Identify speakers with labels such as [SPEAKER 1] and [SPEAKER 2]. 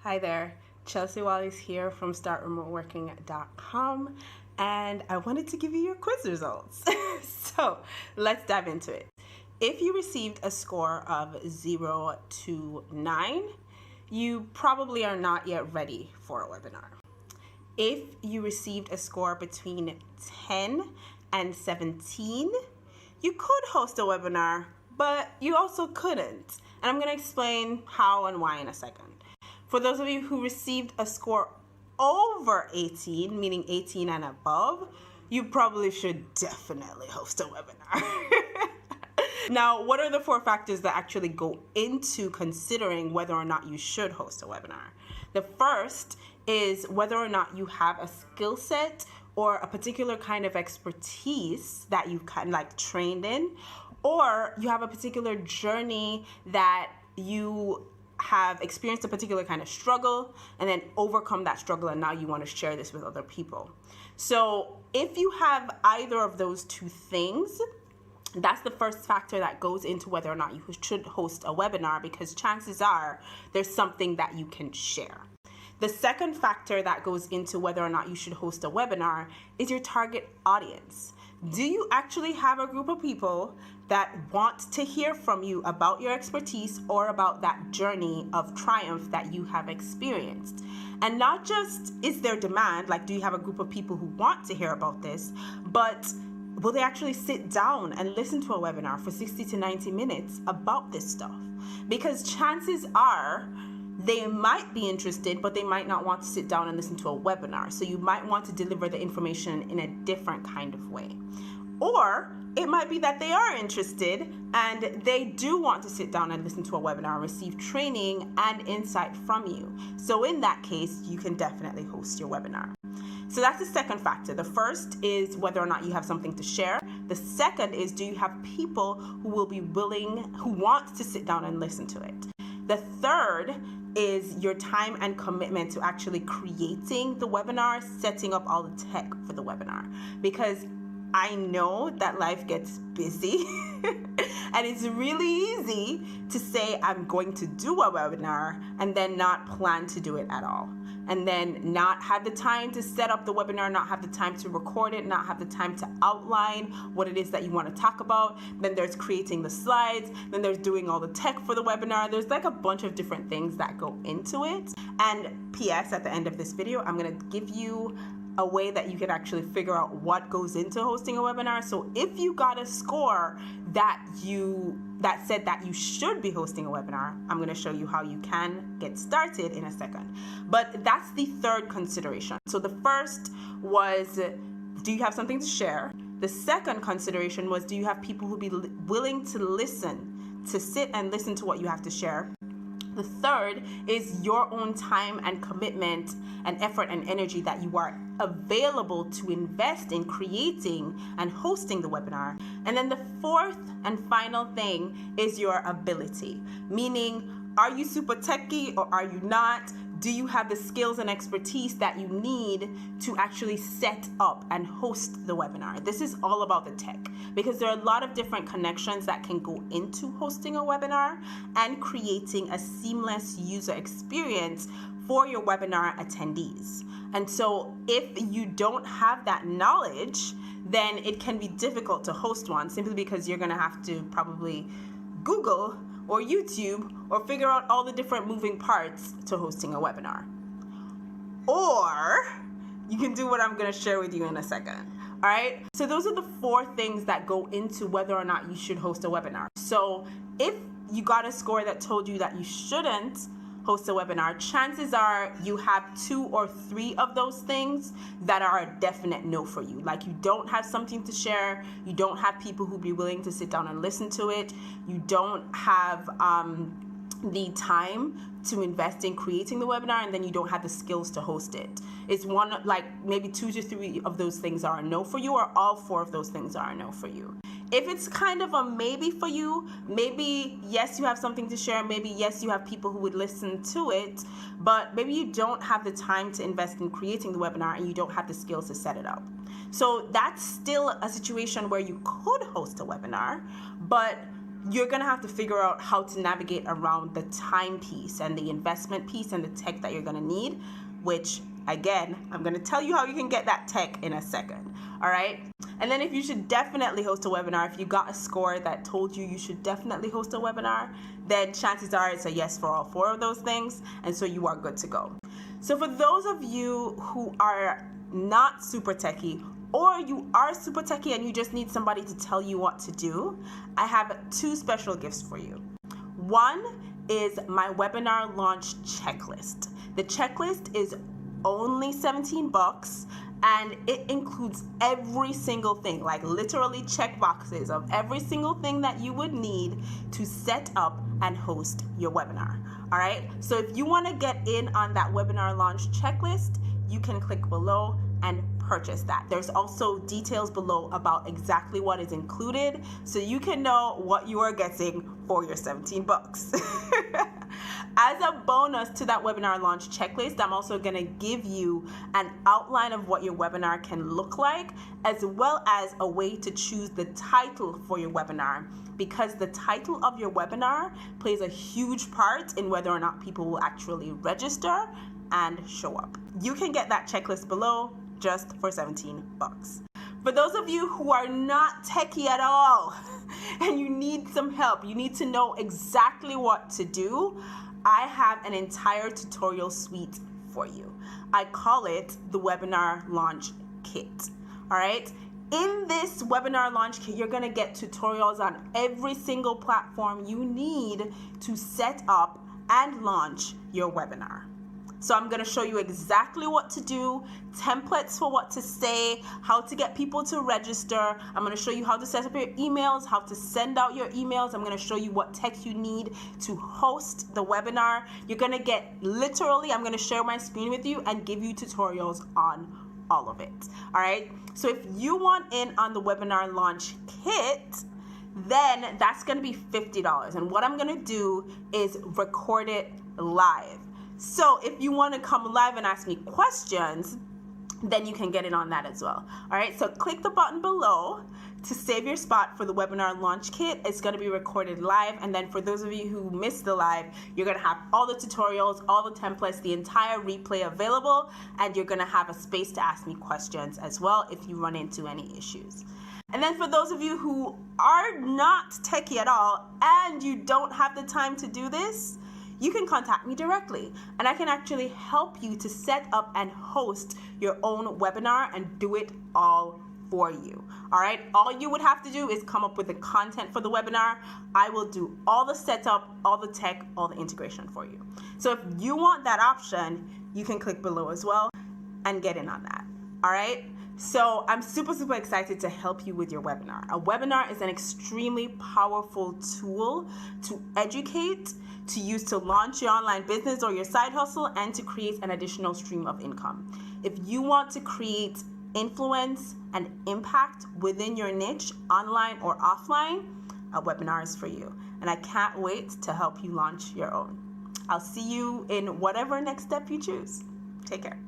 [SPEAKER 1] Hi there, Chelsea Wallis here from StartRemoteWorking.com, and I wanted to give you your quiz results. So let's dive into it. If you received a score of 0 to 9, you probably are not yet ready for a webinar. If you received a score between 10 and 17, you could host a webinar, but you also couldn't. And I'm going to explain how and why in a second. For those of you who received a score over 18, meaning 18 and above, you probably should definitely host a webinar. Now, what are the 4 factors that actually go into considering whether or not you should host a webinar? The first is whether or not you have a skill set or a particular kind of expertise that you've kind of trained in, or you have a particular journey that you have experienced a particular kind of struggle and then overcome that struggle, and now you want to share this with other people. So if you have either of those 2 things, that's the first factor that goes into whether or not you should host a webinar, because chances are there's something that you can share. The second factor that goes into whether or not you should host a webinar is your target audience. Do you actually have a group of people that want to hear from you about your expertise or about that journey of triumph that you have experienced? And not just is there demand, like do you have a group of people who want to hear about this, but will they actually sit down and listen to a webinar for 60 to 90 minutes about this stuff? Because chances are they might be interested, but they might not want to sit down and listen to a webinar. So you might want to deliver the information in a different kind of way. Or it might be that they are interested and they do want to sit down and listen to a webinar and receive training and insight from you. So in that case, you can definitely host your webinar. So that's the second factor. The first is whether or not you have something to share. The second is, do you have people who will be willing, who want to sit down and listen to it? The third is your time and commitment to actually creating the webinar, setting up all the tech for the webinar. Because I know that life gets busy and it's really easy to say I'm going to do a webinar and then not plan to do it at all. And then not have the time to set up the webinar, not have the time to record it, not have the time to outline what it is that you want to talk about. Then there's creating the slides, then there's doing all the tech for the webinar. There's like a bunch of different things that go into it. And PS, at the end of this video, I'm going to give you a way that you can actually figure out what goes into hosting a webinar. So if you got a score that said that you should be hosting a webinar, I'm going to show you how you can get started in a second. But that's the third consideration. So the first was, do you have something to share? The second consideration was, do you have people who be willing to listen, to sit and listen to what you have to share? The third is your own time and commitment and effort and energy that you are available to invest in creating and hosting the webinar. And then the fourth and final thing is your ability, meaning, are you super techie or are you not? Do you have the skills and expertise that you need to actually set up and host the webinar? This is all about the tech, because there are a lot of different connections that can go into hosting a webinar and creating a seamless user experience for your webinar attendees. And so if you don't have that knowledge, then it can be difficult to host one, simply because you're going to have to probably Google or YouTube or figure out all the different moving parts to hosting a webinar. Or you can do what I'm going to share with you in a second. All right. So those are the 4 things that go into whether or not you should host a webinar. So if you got a score that told you that you shouldn't host a webinar, chances are you have 2 or 3 of those things that are a definite no for you. Like, you don't have something to share, you don't have people who be willing to sit down and listen to it, you don't have the time to invest in creating the webinar, and then you don't have the skills to host it. It's one, like maybe 2 to 3 of those things are a no for you, or all 4 of those things are a no for you. If it's kind of a maybe for you, maybe yes, you have something to share, maybe yes, you have people who would listen to it, but maybe you don't have the time to invest in creating the webinar and you don't have the skills to set it up. So that's still a situation where you could host a webinar, but you're going to have to figure out how to navigate around the time piece and the investment piece and the tech that you're going to need, which again, I'm going to tell you how you can get that tech in a second. All right. And then if you should definitely host a webinar, if you got a score that told you should definitely host a webinar, then chances are it's a yes for all 4 of those things. And so you are good to go. So for those of you who are not super techie, or you are super techie and you just need somebody to tell you what to do, I have 2 special gifts for you. One is my webinar launch checklist. The checklist is only $17 and it includes every single thing, like literally check boxes of every single thing that you would need to set up and host your webinar. All right. So if you want to get in on that webinar launch checklist, you can click below and purchase that. There's also details below about exactly what is included, so you can know what you are getting for your $17. As a bonus to that webinar launch checklist, I'm also going to give you an outline of what your webinar can look like, as well as a way to choose the title for your webinar, because the title of your webinar plays a huge part in whether or not people will actually register and show up. You can get that checklist below just for $17. For those of you who are not techie at all and you need some help, you need to know exactly what to do, I have an entire tutorial suite for you. I call it the Webinar Launch Kit. All right. In this webinar launch kit, you're going to get tutorials on every single platform you need to set up and launch your webinar. So I'm going to show you exactly what to do, templates for what to say, how to get people to register. I'm going to show you how to set up your emails, how to send out your emails. I'm going to show you what tech you need to host the webinar. You're going to get literally, I'm going to share my screen with you and give you tutorials on all of it. All right. So if you want in on the webinar launch kit, then that's going to be $50. And what I'm going to do is record it live. So if you want to come live and ask me questions, then you can get in on that as well. All right, so click the button below to save your spot for the webinar launch kit. It's going to be recorded live. And then for those of you who missed the live, you're going to have all the tutorials, all the templates, the entire replay available. And you're going to have a space to ask me questions as well if you run into any issues. And then for those of you who are not techie at all and you don't have the time to do this, you can contact me directly and I can actually help you to set up and host your own webinar and do it all for you. All right. All you would have to do is come up with the content for the webinar. I will do all the setup, all the tech, all the integration for you. So if you want that option, you can click below as well and get in on that. All right. So I'm super excited to help you with your webinar. A webinar is an extremely powerful tool to educate, to use to launch your online business or your side hustle, and to create an additional stream of income. If you want to create influence and impact within your niche, online or offline, a webinar is for you. And I can't wait to help you launch your own. I'll see you in whatever next step you choose. Take care.